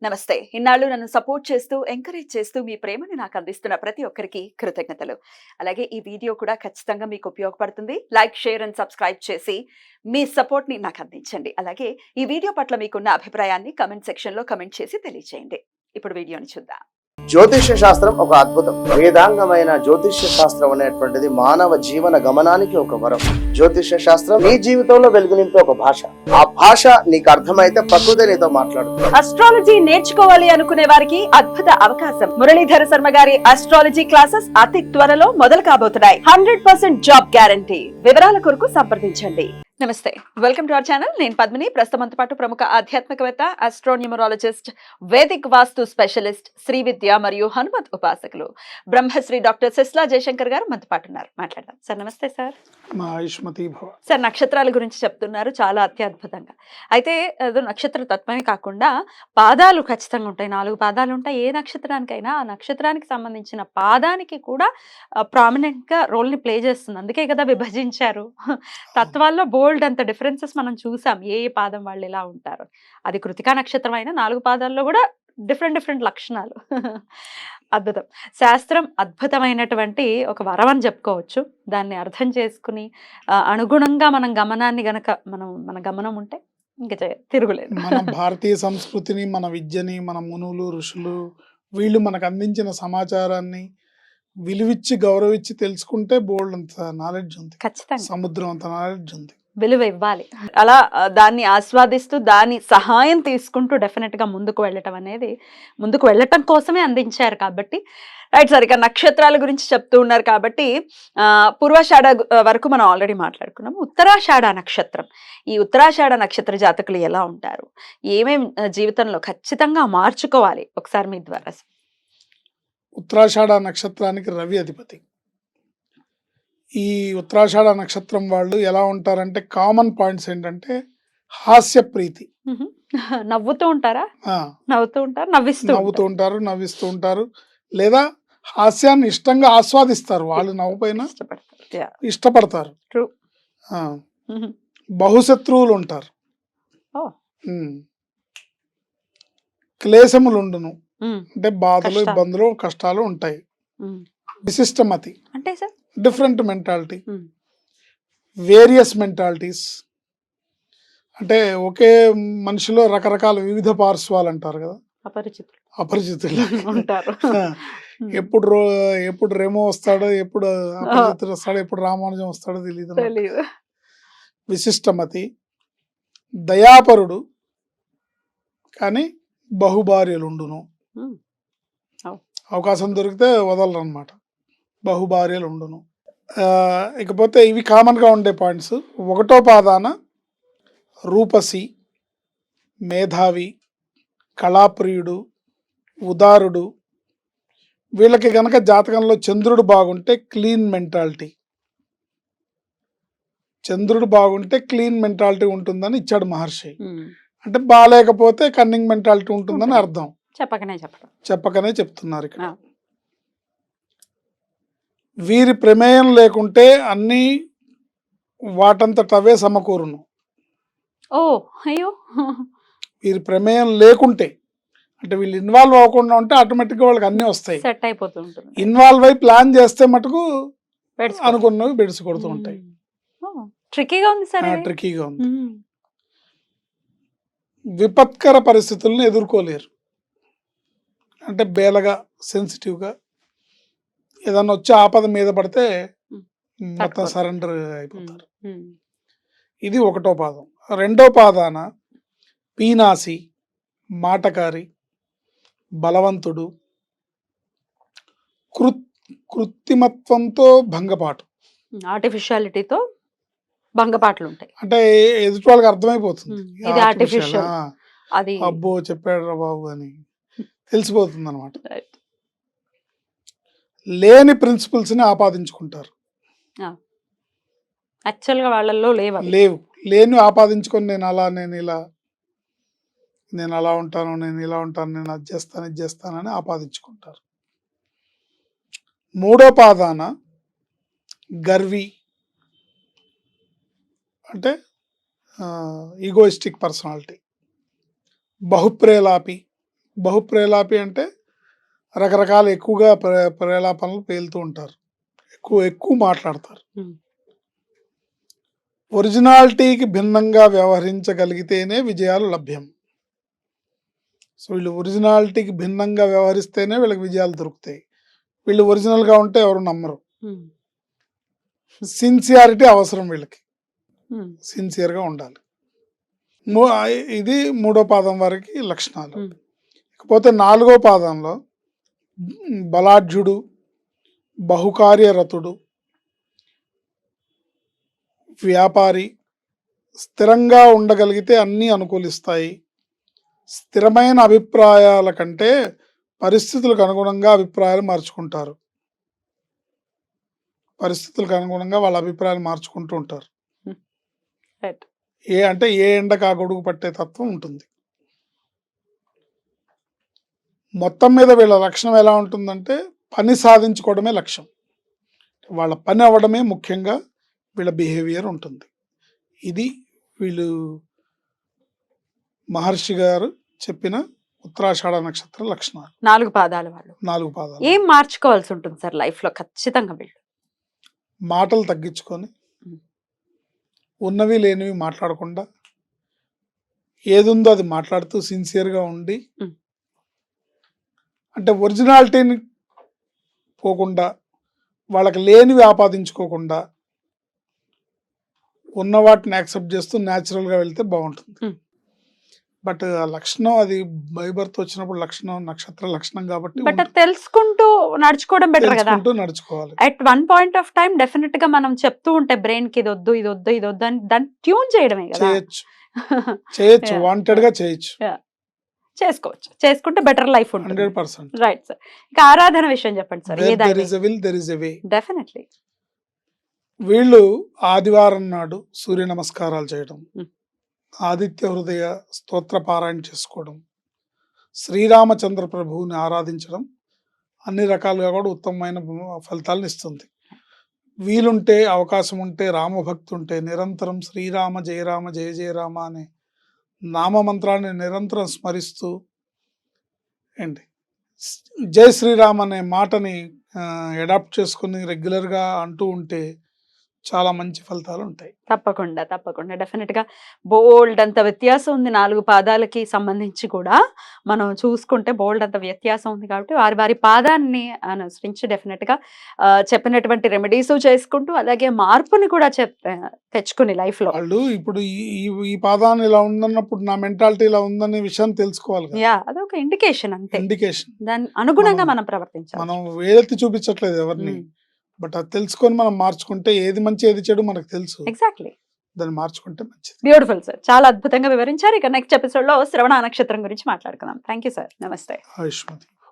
నమస్తే. ఇన్నాళ్ళు నన్ను సపోర్ట్ చేస్తూ, ఎంకరేజ్ చేస్తూ మీ ప్రేమని నాకు అందిస్తున్న ప్రతి ఒక్కరికి కృతజ్ఞతలు. అలాగే ఈ వీడియో కూడా ఖచ్చితంగా మీకు ఉపయోగపడుతుంది. లైక్, షేర్ అండ్ సబ్స్క్రైబ్ చేసి మీ సపోర్ట్‌ని నాకు అందించండి. అలాగే ఈ వీడియో పట్ల మీకున్న అభిప్రాయాన్ని కామెంట్ సెక్షన్‌లో కామెంట్ చేసి తెలియజేయండి. ఇప్పుడు వీడియోని చూద్దాం. జ్యోతిష్య శాస్త్రం ఒక అద్భుతం. వేదాంగమైన జ్యోతిష్య శాస్త్రం అనేటువంటిది మానవ జీవన గమనానికి ఒక వరం. జ్యోతిష్య శాస్త్రం నీ జీవితంలో వెలుగునింపే ఒక భాష. ఆ భాష నీకు అర్థమైతే ప్రకృతి నీతో మాట్లాడుతుంది. అస్ట్రాలజీ నేర్చుకోవాలి అనుకునే వారికి అద్భుత అవకాశం. మురళీధర శర్మ గారి అస్ట్రాలజీ క్లాసెస్ అతి త్వరలో మొదలు కాబోతున్నాయి. 100% జాబ్ గ్యారంటీ. వివరాల కొరకు సంప్రదించండి. నమస్తే, వెల్కమ్ టు అవర్ ఛానల్. నేను పద్మిని. ప్రస్తుతంతో పాటు ప్రముఖ ఆధ్యాత్మికవేత్త, ఆస్ట్రోన్యూమరాలజిస్ట్, వేదిక్ వాస్తు స్పెషలిస్ట్, శ్రీ విద్య మరియు హనుమత్ ఉపాసకులు బ్రహ్మశ్రీ డాక్టర్ సిస్లా జయశంకర్ గారు మనతో పాటు ఉన్నారు. మాట్లాడదాం సార్. నమస్తే సార్. సార్, నక్షత్రాల గురించి చెప్తున్నారు చాలా అత్యద్భుతంగా. అయితే ఏదో నక్షత్ర తత్వమే కాకుండా పాదాలు ఖచ్చితంగా ఉంటాయి. 4 పాదాలు ఉంటాయి. ఏ నక్షత్రానికైనా ఆ నక్షత్రానికి సంబంధించిన పాదానికి కూడా ప్రామినెంట్ గా రోల్ ని ప్లే చేస్తుంది. అందుకే కదా విభజించారు. తత్వాల్లో బోల్డ్ అంత డిఫరెన్సెస్ మనం చూసాం. ఏ పాదం వాళ్ళు ఎలా ఉంటారు. అది కృతికా నక్షత్రం అయినా 4 పాదాల్లో కూడా డిఫరెంట్ లక్షణాలు. అద్భుతం. శాస్త్రం అద్భుతమైనటువంటి ఒక వరం అని చెప్పుకోవచ్చు. దాన్ని అర్థం చేసుకుని అనుగుణంగా మనం గమనాన్ని గనక మన గమనం ఉంటే ఇంకా తిరుగులేదు. మన భారతీయ సంస్కృతిని, మన విద్యని, మన మునులు ఋషులు వీళ్ళు మనకు అందించిన సమాచారాన్ని విలువిచ్చి గౌరవించి తెలుసుకుంటే బోల్డ్ అంత నాలెడ్జ్ ఉంది. ఖచ్చితంగా సముద్రం అంత నాలెడ్జ్ ఉంది. విలువ ఇవ్వాలి. అలా దాన్ని ఆస్వాదిస్తూ దాని సహాయం తీసుకుంటూ డెఫినెట్ గా ముందుకు వెళ్ళటం కోసమే అందించారు కాబట్టి. రైట్ సార్, ఇక నక్షత్రాల గురించి చెప్తూ ఉన్నారు కాబట్టి పూర్వాషాఢ వరకు మనం ఆల్రెడీ మాట్లాడుకున్నాము. ఉత్తరాషాఢ నక్షత్రం, ఈ ఉత్తరాషాఢ నక్షత్ర జాతకులు ఎలా ఉంటారు, ఏమేం జీవితంలో ఖచ్చితంగా మార్చుకోవాలి, ఒకసారి మీ ద్వారా. ఉత్తరాషాఢ నక్షత్రానికి రవి అధిపతి. ఈ ఉత్తరాషాఢ నక్షత్రం వాళ్ళు ఎలా ఉంటారంటే కామన్ పాయింట్స్ ఏంటంటే హాస్య ప్రీతి. నవ్వుతూ ఉంటారా? నవ్వుతూ నవ్విస్తూ ఉంటారు. లేదా హాస్యాన్ని ఇష్టంగా ఆస్వాదిస్తారు. వాళ్ళు నవ్వుపైన ఇష్టపడతారు. బహుశత్రువులు ఉంటారు. క్లేశములు ఉండును, అంటే బాధలు, ఇబ్బందులు, కష్టాలు ఉంటాయి. విశిష్టమతి అంటే sir different mentality, various mentalities, అంటే ఒకే మనిషిలో రకరకాల వివిధ పార్శ్వాలు అంటారు కదా, అపరిచితులు ఉంటారు. ఎప్పుడు రేమో వస్తాడో, ఎప్పుడు అపరిచితుడు వస్తాడో, ఎప్పుడు రామానుజం వస్తాడో తెలియదు. విశిష్టమతి, దయాపరుడు, కానీ బహుభార్యలుండును. అవకాశం దొరికితే వదలరు అన్నమాట. బహుభార్యలుండును. ఇకపోతే ఇవి కామన్గా ఉండే పాయింట్స్. 1వ పాదాన రూపసి, మేధావి, కళాప్రియుడు, ఉదారుడు. వీళ్ళకి గనక జాతకంలో చంద్రుడు బాగుంటే క్లీన్ మెంటాలిటీ. చంద్రుడు బాగుంటే క్లీన్ మెంటాలిటీ ఉంటుందని ఇచ్చాడు మహర్షి. అంటే బాగాలేకపోతే కన్నింగ్ మెంటాలిటీ ఉంటుందని అర్థం. చెప్పకనే చెప్తున్నారు ఇక్కడ. వీరి ప్రమేయం లేకుంటే అన్ని వాటంతటవే సమకూరును. వీరి ప్రమేయం లేకుంటే, అంటే వీళ్ళు ఇన్వాల్వ్ అవ్వకుండా ఉంటే ఆటోమేటిక్గా వాళ్ళకి అన్ని వస్తాయి. సెట్ అయిపోతుంటుంది. ఇన్వాల్వ్ అయి ప్లాన్ చేస్తే మటుకు అనుకున్నవి బెడిసి కొడుతూ ఉంటాయి. ట్రికీగా ఉంది. విపత్కర పరిస్థితులను ఎదుర్కోలేరు. అంటే బేలగా, సెన్సిటివ్గా, ఏదన్నా వచ్చి ఆపద మీద పడితే మొత్తం సరెండర్ అయిపోతారు. ఇది 1వ పాదం. 2వ పాదాన పీనాసి, మాటకారి, బలవంతుడు, కృత్రిమత్వంతో భంగపాటు, ఆర్టిఫిషియాలిటీతో భంగపాట్లు ఉంటాయి. అంటే ఎదుటి వాళ్ళకి అర్థమైపోతుంది ఇది ఆర్టిఫిషియల్, అది అబ్బో చెప్పాడు రా బాబు అని తెలిసిపోతుంది అనమాట. లేని ప్రిన్సిపల్స్ ని ఆపాదించుకుంటారు. యాక్చువల్గా వాళ్ళల్లో లేని ఆపాదించుకొని నేను అలా ఉంటాను, నేను ఇలా ఉంటాను, నేను అది చేస్తానని ఆపాదించుకుంటారు. 3వ పాదాన గర్వి, అంటే ఈగోయిస్టిక్ పర్సనాలిటీ, బహుప్రేలాపి, బహుప్రేలాపి అంటే రకరకాల ఎక్కువగా ప్రేలాపనలు పేలుతూ ఉంటారు, ఎక్కువ మాట్లాడతారు. ఒరిజినాలిటీకి భిన్నంగా వ్యవహరించగలిగితేనే విజయాలు లభ్యం. సో వీళ్ళు ఒరిజినాలిటీకి భిన్నంగా వ్యవహరిస్తేనే వీళ్ళకి విజయాలు దొరుకుతాయి. వీళ్ళు ఒరిజినల్గా ఉంటే ఎవరు నమ్మరు. సిన్సియారిటీ అవసరం, వీళ్ళకి సిన్సియర్గా ఉండాలి. ఇది 3వ పాదం వరకు లక్షణాలు. ఇకపోతే 4వ పాదంలో బలాఢ్యుడు, బహుకార్యరతుడు, వ్యాపారి, స్థిరంగా ఉండగలిగితే అన్నీ అనుకూలిస్తాయి. స్థిరమైన అభిప్రాయాల కంటే పరిస్థితులకు అనుగుణంగా అభిప్రాయాలు మార్చుకుంటారు. పరిస్థితులకు అనుగుణంగా వాళ్ళ అభిప్రాయాలు మార్చుకుంటూ ఉంటారు. ఏ ఎండకు ఆ గొడుగు పట్టే తత్వం ఉంటుంది. మొత్తం మీద వీళ్ళ లక్షణం ఎలా ఉంటుందంటే పని సాధించుకోవడమే లక్ష్యం. వాళ్ళ పని అవ్వడమే ముఖ్యంగా వీళ్ళ బిహేవియర్ ఉంటుంది. ఇది వీళ్ళు మహర్షి గారు చెప్పిన ఉత్తరాషాఢ నక్షత్ర లక్షణాలు. 4 పాదాలు వాళ్ళు. 4 పాదాలు. ఏం మార్చుకోవాల్సి ఉంటుంది సార్ లైఫ్ లో ఖచ్చితంగా? వీళ్ళు మాటలు తగ్గించుకొని, ఉన్నవి లేనివి మాట్లాడకుండా, ఏదుందో అది మాట్లాడుతూ సిన్సియర్గా ఉండి, అంటే ఒరిజినాలిటీని పోకుండా, వాళ్ళకి లేనివి ఆపాదించుకోకుండా, ఉన్న వాటిని యాక్సెప్ట్ చేస్తూ న్యాచురల్గా వెళ్తే బాగుంటుంది. బట్ ఆ లక్షణం అది బై బర్త్ వచ్చినప్పుడు లక్షణం నక్షత్ర లక్షణం కాబట్టి బట్ తెలుసుకుంటూ నడుచుకోవడం బెటర్ కదా. నడుచుకోవాలి. At one point of time definite గా మనం చెప్తూ ఉంటే బ్రెయిన్ కి ఇది వద్దు ఇది వద్దు ఇది వద్దు అని దాన్ని ట్యూన్ చేయడమే కదా. చేయొచ్చు వాంటెడ్ గా చేయొచ్చు, చేసుకోవచ్చు. చేసుకుంటే బెటర్ లైఫ్ ఉంటుంది. 100%. Right sir. ఇక ఆరాధన విషయం చెప్పండి సార్. డెఫినెట్లీ వీళ్ళు ఆదివారం నాడు సూర్య నమస్కారాలు చేయడం, ఆదిత్య హృదయ స్తోత్ర పారాయణ చేసుకోవడం, శ్రీరామచంద్ర ప్రభువుని ఆరాధించడం అన్ని రకాలుగా కూడా ఉత్తమమైన ఫలితాలను ఇస్తుంది. వీలుంటే, అవకాశం ఉంటే, రామభక్తి ఉంటే నిరంతరం శ్రీరామ జయ రామ జయ జయ రామ అనే నామమంత్రాన్ని నిరంతరం స్మరిస్తూ జై శ్రీరామ్ అనే మాటని అడాప్ట్ చేసుకుని రెగ్యులర్గా అంటూ ఉంటే చాలా మంచి ఫలితాలు ఉంటాయి. తప్పకుండా తప్పకుండా డెఫినెట్ గా బోల్డ్ అంత వ్యత్యాసం ఉంది 4 పాదాలకి సంబంధించి కూడా మనం చూసుకుంటే బోల్డ్ అంత వ్యత్యాసం ఉంది కాబట్టి వారి పాదాన్ని అనుసరించి డెఫినెట్ గా చెప్పినటువంటి రెమెడీస్ చేసుకుంటూ అలాగే మార్పుని కూడా తెచ్చుకుని లైఫ్ లో వాళ్ళు ఇప్పుడు ఈ పాదాన్ని ఇలా ఉందన్నప్పుడు నా మెంటాలిటీ ఇలా ఉందనే విషయం తెలుసుకోవాలి. అదొక ఇండికేషన్, అంతే. ఇండికేషన్. దాని అనుగుణంగా మనం ప్రవర్తించాలి. మనం వేలెత్తి చూపించట్లేదు ఎవరిని, బట్ అది తెలుసుకొని మనం మార్చుకుంటే ఏది మంచి ఏది చెడు మనకు తెలుసు. ఎగ్జాక్ట్లీ. దాన్ని మార్చుకుంటే మంచిది. బ్యూటిఫుల్ సార్, చాలా అద్భుతంగా వివరించారు. ఇక నెక్స్ట్ ఎపిసోడ్ లో శ్రవణ నక్షత్రం గురించి మాట్లాడుకుందాం. Thank you sir. నమస్తే. ఆయుష్మతి.